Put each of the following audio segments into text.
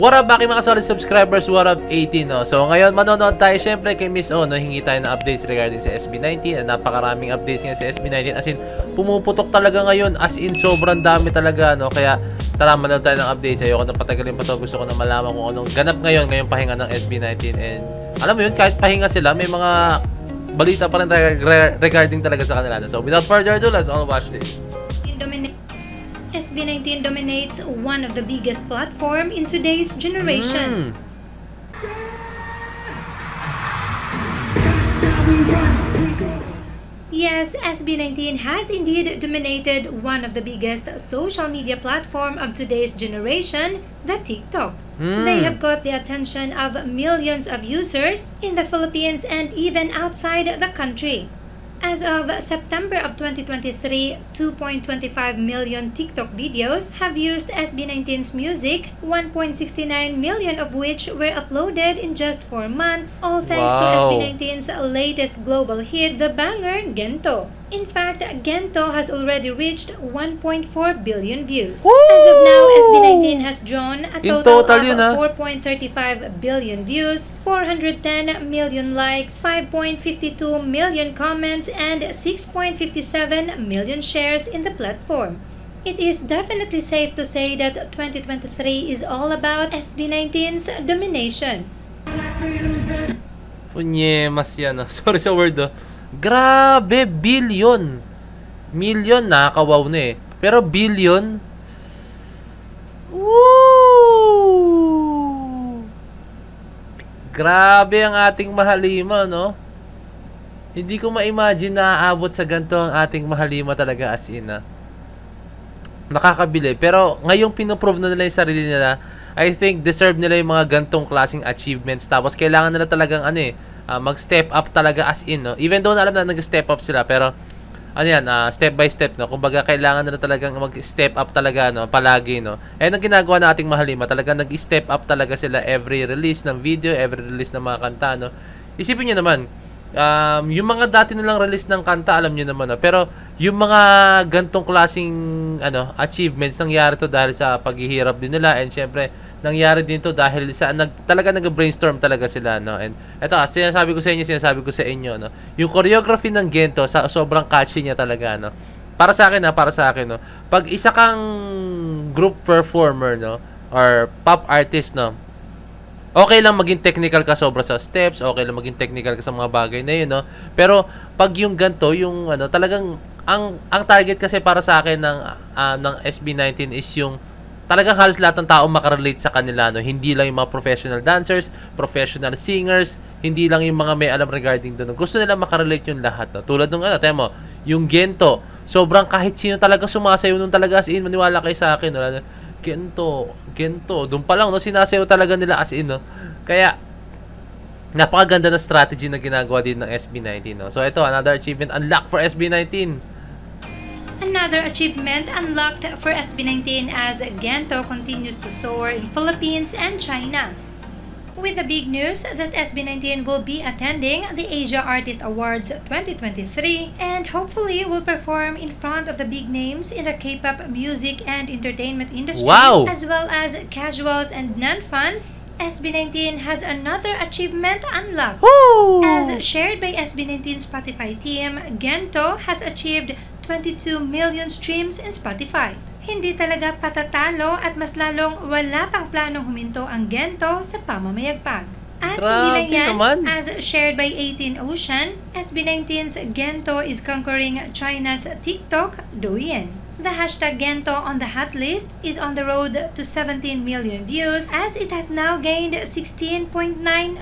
What up, Baki mga solid subscribers? What up, 18, no? So, ngayon, manonood tayo syempre kay Miss O, no? Hingi tayo ng updates regarding sa SB19. And napakaraming updates nga sa SB19. As in, pumuputok talaga ngayon. As in, sobrang dami talaga, no? Kaya, tara, manood tayo ng updates. Ayoko na patagalin pa to. Gusto ko na malaman kung anong ganap ngayon, ngayong pahinga ng SB19. And, alam mo yun, kahit pahinga sila, may mga balita pa rin regarding talaga sa kanila. So, without further ado, let's all watch this. SB19 dominates one of the biggest platform in today's generation. Yes, SB19 has indeed dominated one of the biggest social media platform of today's generation, the TikTok. They have got the attention of millions of users in the Philippines and even outside the country. As of September of 2023, 2.25 million TikTok videos have used SB19's music, 1.69 million of which were uploaded in just 4 months, all thanks to SB19's latest global hit, the banger Gento. In fact, Gento has already reached 1.4 billion views. Woo! As of now, SB19 has drawn a total of 4.35 billion views, 410 million likes, 5.52 million comments, and 6.57 million shares in the platform. It is definitely safe to say that 2023 is all about SB19's domination. Punyemas yan. Sorry sa word, oh. Grabe, billion. Million, nakakawaw na eh. Pero billion, woo! Grabe ang ating mahalima, no? Hindi ko ma-imagine na aabot sa ganito ang ating mahalima talaga, as in, nakakabili. Pero ngayong pinoprove na nila yung sarili nila, I think deserve nila yung mga gantong klaseng achievements. Tapos kailangan nila talagang mag-step up talaga, as in, no? Even though na alam na nag-step up sila, pero step by step, no? Kumbaga kailangan nila talagang mag-step up talaga, no? Palagi, no? Eh, ang ginagawa na ating mahalima, talagang nag-step up talaga sila every release ng video, every release ng mga kanta, no? Isipin nyo naman, yung mga dati nilang release ng kanta, alam nyo naman, no? Pero yung mga gantong klaseng achievements, nangyari to dahil sa paghihirap din nila, and syempre nangyari din to dahil sa talaga nag-brainstorm talaga sila, no? And eto, sinasabi ko sa inyo, no? Yung choreography ng Gento, sobrang catchy niya talaga, no? Para sa akin, no? Pag isa kang group performer, no, or pop artist, no, okay lang maging technical ka sobra sa steps, okay lang maging technical ka sa mga bagay na yun, no? Pero pag yung ganito, yung talagang ang target kasi para sa akin ng SB19 is yung talagang halos lahat ng tao makarelate sa kanila, no? Hindi lang yung mga professional dancers, professional singers, hindi lang yung mga may alam regarding doon. Gusto nila makarelate yung lahat, no? Tulad nung mo, yung Gento, sobrang kahit sino talaga sumasayaw nung talaga, as in, maniwala kayo sa akin, no? Gento, doon pa lang, no? Sinasayaw talaga nila, as in, no? Kaya napakaganda na strategy na ginagawa din ng SB19, no? So ito, another achievement unlocked for SB19. Another achievement unlocked for SB19 as Gento continues to soar in Philippines and China. With the big news that SB19 will be attending the Asia Artist Awards 2023 and hopefully will perform in front of the big names in the K-pop music and entertainment industry, as well as casuals and non-fans. SB19 has another achievement unlocked. As shared by SB19 Spotify team, Gento has achieved 22 million streams in Spotify. Hindi talaga patatalo at mas lalong wala pang planong huminto ang Gento sa pamamayagpag. At hindi lang yan, as shared by 18 Ocean, SB19's Gento is conquering China's TikTok Douyin. The hashtag Gento on the hot list is on the road to 17 million views as it has now gained 16.9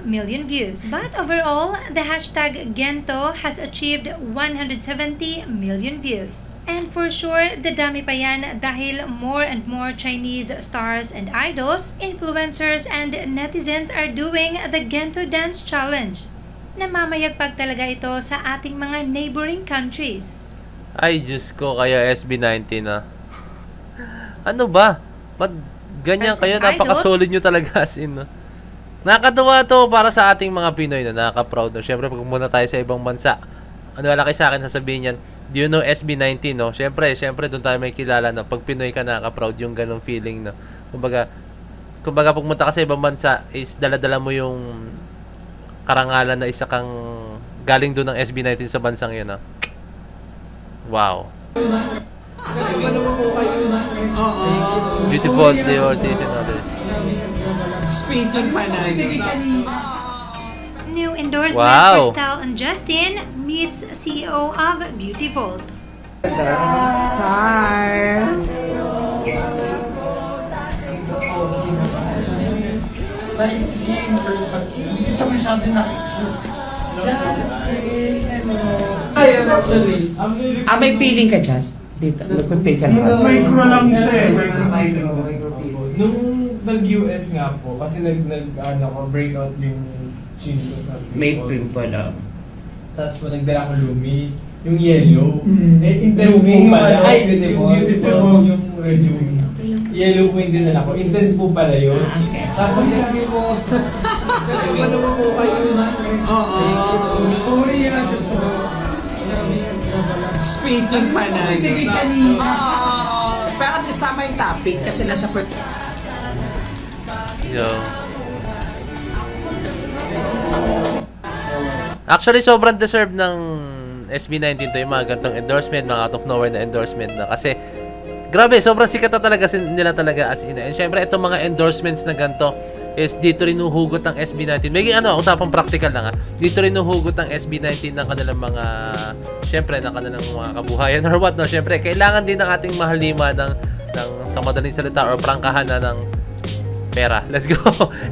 million views. But overall, the hashtag Gento has achieved 170 million views. And for sure, dadami pa yan dahil more and more Chinese stars and idols, influencers, and netizens are doing the Gento Dance Challenge. Namamayagpag talaga ito sa ating mga neighboring countries. Ay, Diyos ko, kaya SB19, ano ba? Ba't ganyan kayo? Napaka-solid nyo talaga, as in, no? Nakakatuwa to para sa ating mga Pinoy, no? Nakaka-proud, no? Siyempre, pag muna tayo sa ibang bansa, wala kayo sa akin, sasabihin yan, do you know SB19, no? Siyempre, doon tayo may kilala, no? Pag Pinoy ka, nakaka-proud yung ganong feeling, no? Kumbaga, kumbaga pumunta ka sa ibang bansa is dala-dala mo yung karangalan na isa kang galing doon ng SB19 sa bansang yun. Wow. Beautiful, the Ortiz and others. Speaking pa na. New endorsement Wow. for Style and Justin meets CEO of Beauty Vault. Hi! Nice to see you in person. Hindi ka masyado nakikita. May feeling ka, Just? Dito, nagpapil ka na. Micro lang siya eh. Micro. Nung nag-US nga po, kasi breakout yung chin ko sa May pimple lang. Tapos po nagdala ko Lumi, yung yellow. Intense po pala. Ay, beautiful. Yung red Lumi. Yellow po yung dinala ko. Intense po pala yun. Okay. Tapos sabi mo, ano mo po kayo? Sorry, just Speaking pa na. Pero at least tama yung topic kasi nasa Yo. Actually, sobrang deserve ng SB19 to yung mga gantong endorsement, mga out of nowhere na endorsement na. Kasi, grabe, sobrang sikat na talaga nila talaga as in. And syempre, itong mga endorsements na ganito is dito rin huhugot ng SB19. May usapang practical lang dito rin huhugot ng SB19 ng kanilang mga, syempre, ng kanilang mga kabuhayan or what, no? Syempre, kailangan din ng ating mahalima ng sa madaling salita or prangkahan na ng pera. Let's go.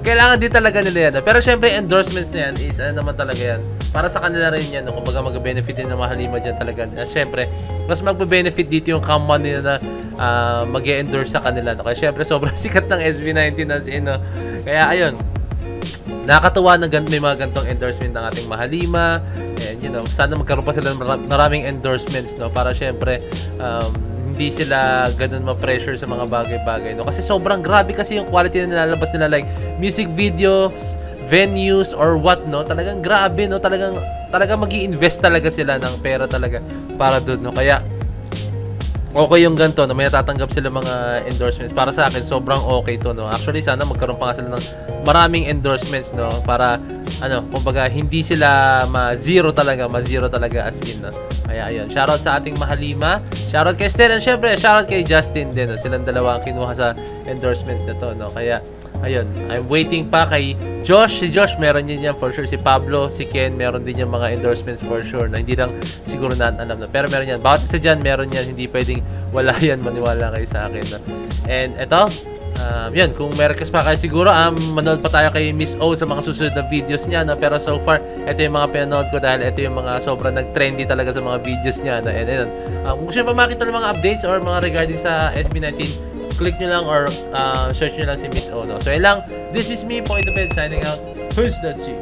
Kailangan din talaga nila yan. Pero syempre, endorsements na yan is naman talaga yan. Para sa kanila rin yan. Kumbaga mag-benefit din ng mahalima dyan talaga. Syempre, mas mag-benefit dito yung company na mag-endorse sa kanila. Kaya syempre, sobrang sikat ng SB19 as in. Kaya ayun. Nakakatuwa na may mga gantong endorsement ng ating mahalima. And sana magkaroon pa sila ng maraming endorsements, no? Para syempre, hindi sila ganun ma-pressure sa mga bagay-bagay, no? Kasi sobrang grabe kasi yung quality na nilalabas nila, like music videos, venues or what, no? Talagang grabe, no? Talagang magi-invest talaga sila ng pera talaga para doon, no? Kaya okay yung ganito, no? May natatanggap sila mga endorsements. Para sa akin, sobrang okay to, no? Actually, sana magkaroon pa nga sila ng maraming endorsements, no? Para kumbaga hindi sila ma-zero talaga as in, no? Kaya ayun, shoutout sa ating mahalima, shoutout kay Stel, and syempre shoutout kay Justin din, no? Silang dalawa ang kinuha sa endorsements na to, no? Kaya ayun, I'm waiting pa kay Josh. Si Josh meron din yan for sure. Si Pablo, si Ken, meron din yung mga endorsements for sure, na hindi lang siguro na alam na, pero meron yan. Bawat isa dyan meron yan, hindi pwedeng wala yan, maniwala kayo sa akin, no? And eto, yun, kung may request pa kayo siguro, manood pa tayo kay Miss O sa mga susunod na videos niya, no? Pero so far, ito yung mga pinanood ko dahil ito yung mga sobrang nag-trendy talaga sa mga videos niya, no? And yun, kung gusto nyo pa makita ng mga updates or mga regarding sa SB19, click nyo lang or search nyo lang si Miss O, no? So yun lang, this is me, Point of Ed, signing out. Peace, that's it.